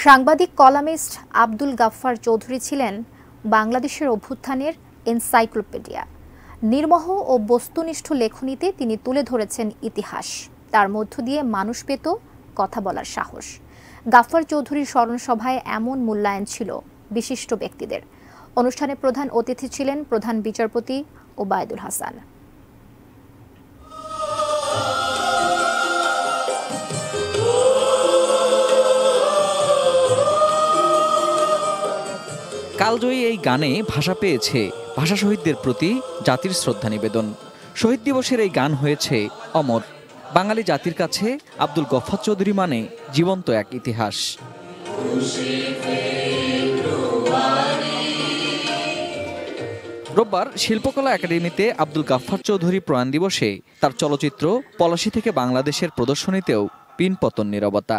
সাংবাদিক কলামিস্ট আব্দুল গাফফার চৌধুরী ছিলেন বাংলাদেশের অভ্যুত্থানের এনসাইক্লোপিডিয়া। নির্মোহ ও বস্তুনিষ্ঠ লেখনীতে তিনি তুলে ধরেছেন ইতিহাস, তার মধ্য দিয়ে মানুষ পেত কথা বলার সাহস। গাফফার চৌধুরীর স্মরণসভায় এমন মূল্যায়ন ছিল বিশিষ্ট ব্যক্তিদের। অনুষ্ঠানে প্রধান অতিথি ছিলেন প্রধান বিচারপতি ওবায়দুল হাসান। কালজয়ী এই গানে ভাষা পেয়েছে ভাষা শহীদদের প্রতি জাতির শ্রদ্ধা নিবেদন। শহীদ দিবসের এই গান হয়েছে অমর। বাঙালি জাতির কাছে আব্দুল গফফার চৌধুরী মানে জীবন্ত এক ইতিহাস। রোববার শিল্পকলা একাডেমিতে আব্দুল গফফার চৌধুরী প্রয়াণ দিবসে তার চলচ্চিত্র পলাশী থেকে বাংলাদেশের প্রদর্শনীতেও পিনপতন নীরবতা।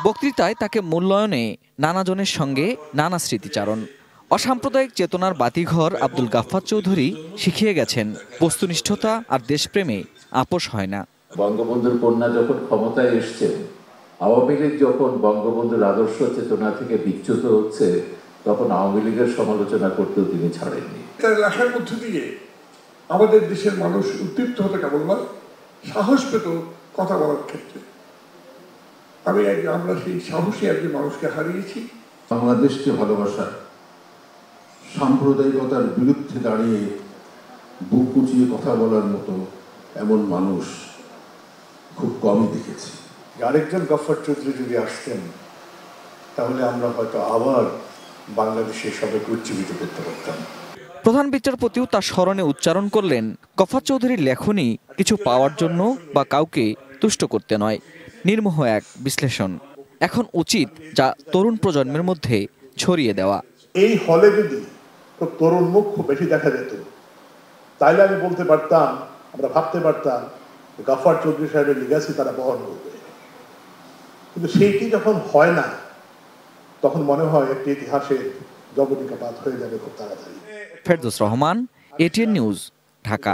বক্তৃতায় তাকে মূল্যায়নে নানাজনের সঙ্গে নানা স্মৃতিচারণ। অসাম্প্রদায়িক চেতনার বাতিঘর আব্দুল গফফার চৌধুরী শিখিয়ে গেছেন বস্তুনিষ্ঠতা আর দেশপ্রেমে আপোষ হয় না। বঙ্গবন্ধুর কন্যা যখন ক্ষমতায় এসছেন, আওয়ামী লীগ যখন বঙ্গবন্ধুর আদর্শ চেতনা থেকে বিচ্যুত হচ্ছে, তখন আওয়ামী লীগের সমালোচনা করতেও তিনি ছাড়েননি। তার লেখার মধ্য দিয়ে আমাদের দেশের মানুষ উদ্দীপ্ত হতে কেবল নয়, সাহস পেত কথা বলার ক্ষেত্রে। আমরা সেই সাহসী একজন মানুষকে হারিয়েছি। বাংলাদেশকে ভালোবাসা, সাম্প্রদায়িকতার বিরুদ্ধে দাঁড়িয়ে বুক উঁচিয়ে কথা বলার মতো এমন মানুষ খুব কমই দেখেছি। আরেকজন গফফার চৌধুরী যদি আসতেন, তাহলে আমরা হয়তো আবার বাংলাদেশের সবাইকে উজ্জীবিত করতে পারতাম। প্রধান বিচারপতিও তার স্মরণে উচ্চারণ করলেন, গফফার চৌধুরীর লেখনী কিছু পাওয়ার জন্য বা কাউকে তুষ্ট করতে নয়, নির্মোহ এক বিশ্লেষণ। এখন উচিত যা তরুণ প্রজন্মের মধ্যে ছড়িয়ে দেওয়া। এই হলে যদি তরুণ মুখ খুব বেশি দেখা যেত, তাইলে আমি বলতে পারতাম, আমরা ভাবতে পারতাম গফফার চৌধুরী সাহেবের লিগাসি তারা বহন করবে। কিন্তু সেইটি যখন হয় না, তখন মনে হয় একটি ইতিহাসের জবনিকাপাত হয়ে যাবে খুব তাড়াতাড়ি। Ferdous Rahman, ATN news, Dhaka.